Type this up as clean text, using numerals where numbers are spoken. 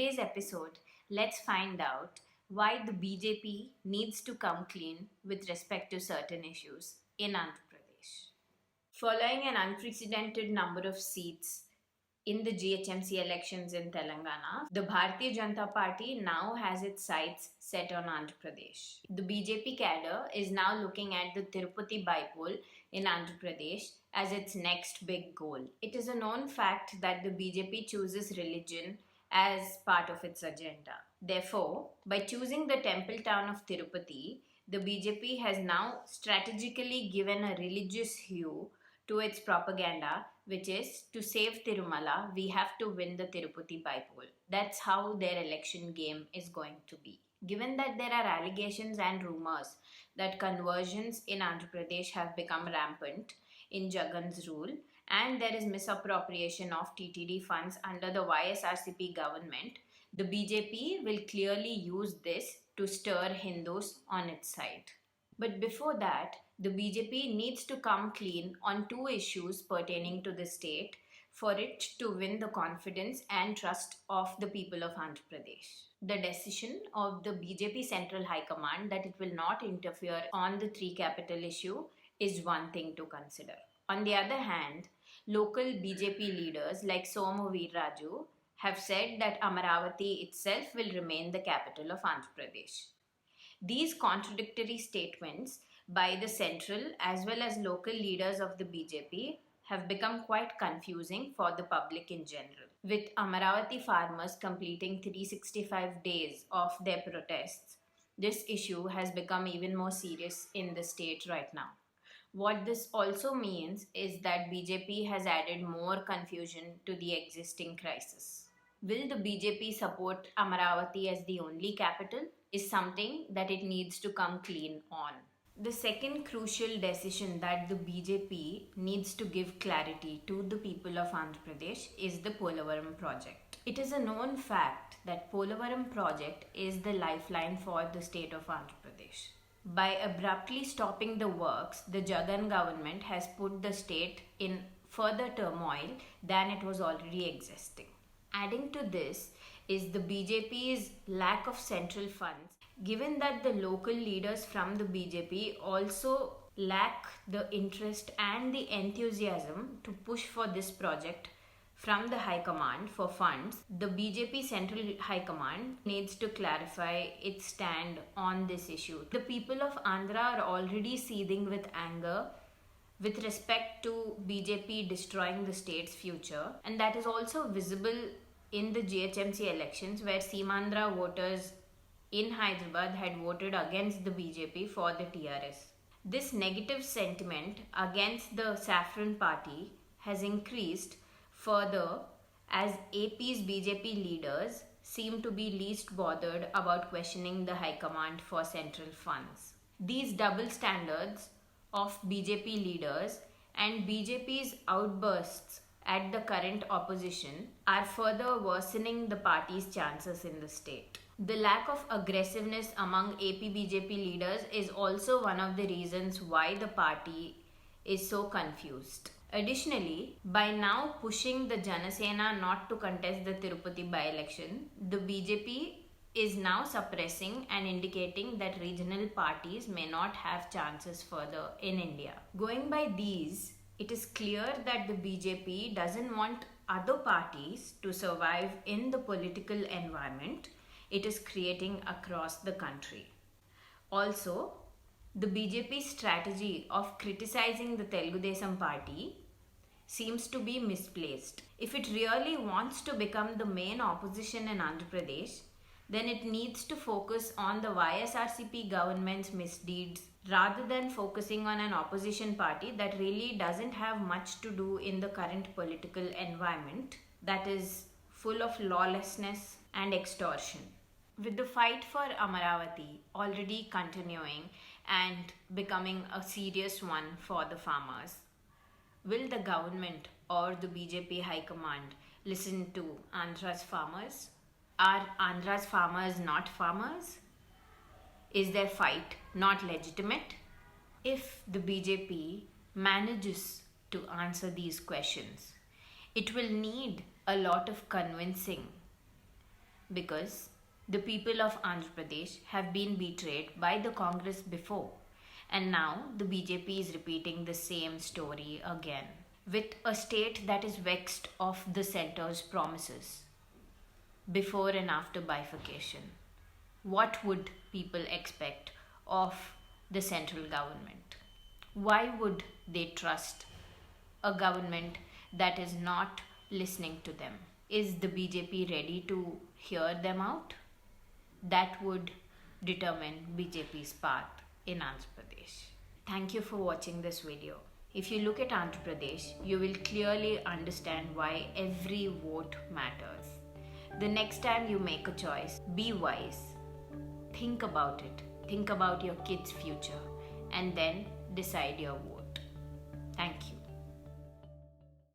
today's episode, let's find out why the BJP needs to come clean with respect to certain issues in Andhra Pradesh. Following an unprecedented number of seats in the GHMC elections in Telangana, the Bharatiya Janata Party now has its sights set on Andhra Pradesh. The BJP cadre is now looking at the Tirupati bypoll in Andhra Pradesh as its next big goal. It is a known fact that the BJP chooses religion as part of its agenda. Therefore, by choosing the temple town of Tirupati, the BJP has now strategically given a religious hue to its propaganda, which is to save Tirumala, we have to win the Tirupati bypoll. That's how their election game is going to be. Given that there are allegations and rumors that conversions in Andhra Pradesh have become rampant in Jagan's rule, and there is misappropriation of TTD funds under the YSRCP government, the BJP will clearly use this to stir Hindus on its side. But before that, the BJP needs to come clean on two issues pertaining to the state for it to win the confidence and trust of the people of Andhra Pradesh. The decision of the BJP Central High Command that it will not interfere on the three capital issue is one thing to consider. On the other hand, local BJP leaders like Somu Veeraraju have said that Amaravati itself will remain the capital of Andhra Pradesh. These contradictory statements by the central as well as local leaders of the BJP have become quite confusing for the public in general. With Amaravati farmers completing 365 days of their protests, this issue has become even more serious in the state right now. What this also means is that BJP has added more confusion to the existing crisis. Will the BJP support Amaravati as the only capital is something that it needs to come clean on. The second crucial decision that the BJP needs to give clarity to the people of Andhra Pradesh is the Polavaram project. It is a known fact that Polavaram project is the lifeline for the state of Andhra Pradesh. By abruptly stopping the works, the Jagan government has put the state in further turmoil than it was already existing. Adding to this is the BJP's lack of central funds, given that the local leaders from the BJP also lack the interest and the enthusiasm to push for this project from the High Command for funds. The BJP Central High Command needs to clarify its stand on this issue. The people of Andhra are already seething with anger with respect to BJP destroying the state's future, and that is also visible in the GHMC elections where Seemandhra voters in Hyderabad had voted against the BJP for the TRS. This negative sentiment against the Saffron party has increased further as AP's BJP leaders seem to be least bothered about questioning the High Command for central funds. These double standards of BJP leaders and BJP's outbursts at the current opposition are further worsening the party's chances in the state. The lack of aggressiveness among AP BJP leaders is also one of the reasons why the party is so confused. Additionally, by now pushing the Janasena not to contest the Tirupati by-election, the BJP is now suppressing and indicating that regional parties may not have chances further in India. Going by these, it is clear that the BJP doesn't want other parties to survive in the political environment it is creating across the country. Also, the BJP's strategy of criticizing the Telugu Desam party seems to be misplaced. If it really wants to become the main opposition in Andhra Pradesh, then it needs to focus on the YSRCP government's misdeeds rather than focusing on an opposition party that really doesn't have much to do in the current political environment that is full of lawlessness and extortion. With the fight for Amaravati already continuing and becoming a serious one for the farmers, will the government or the BJP High Command listen to Andhra's farmers? Are Andhra's farmers not farmers? Is their fight not legitimate? If the BJP manages to answer these questions, it will need a lot of convincing Because the people of Andhra Pradesh have been betrayed by the Congress before, and now the BJP is repeating the same story again. With a state that is vexed of the centre's promises before and after bifurcation, what would people expect of the central government? Why would they trust a government that is not listening to them? Is the BJP ready to hear them out? That would determine BJP's path in Andhra Pradesh. Thank you for watching this video. If you look at Andhra Pradesh, you will clearly understand why every vote matters. The next time you make a choice, be wise. Think about it. Think about your kids' future and then decide your vote.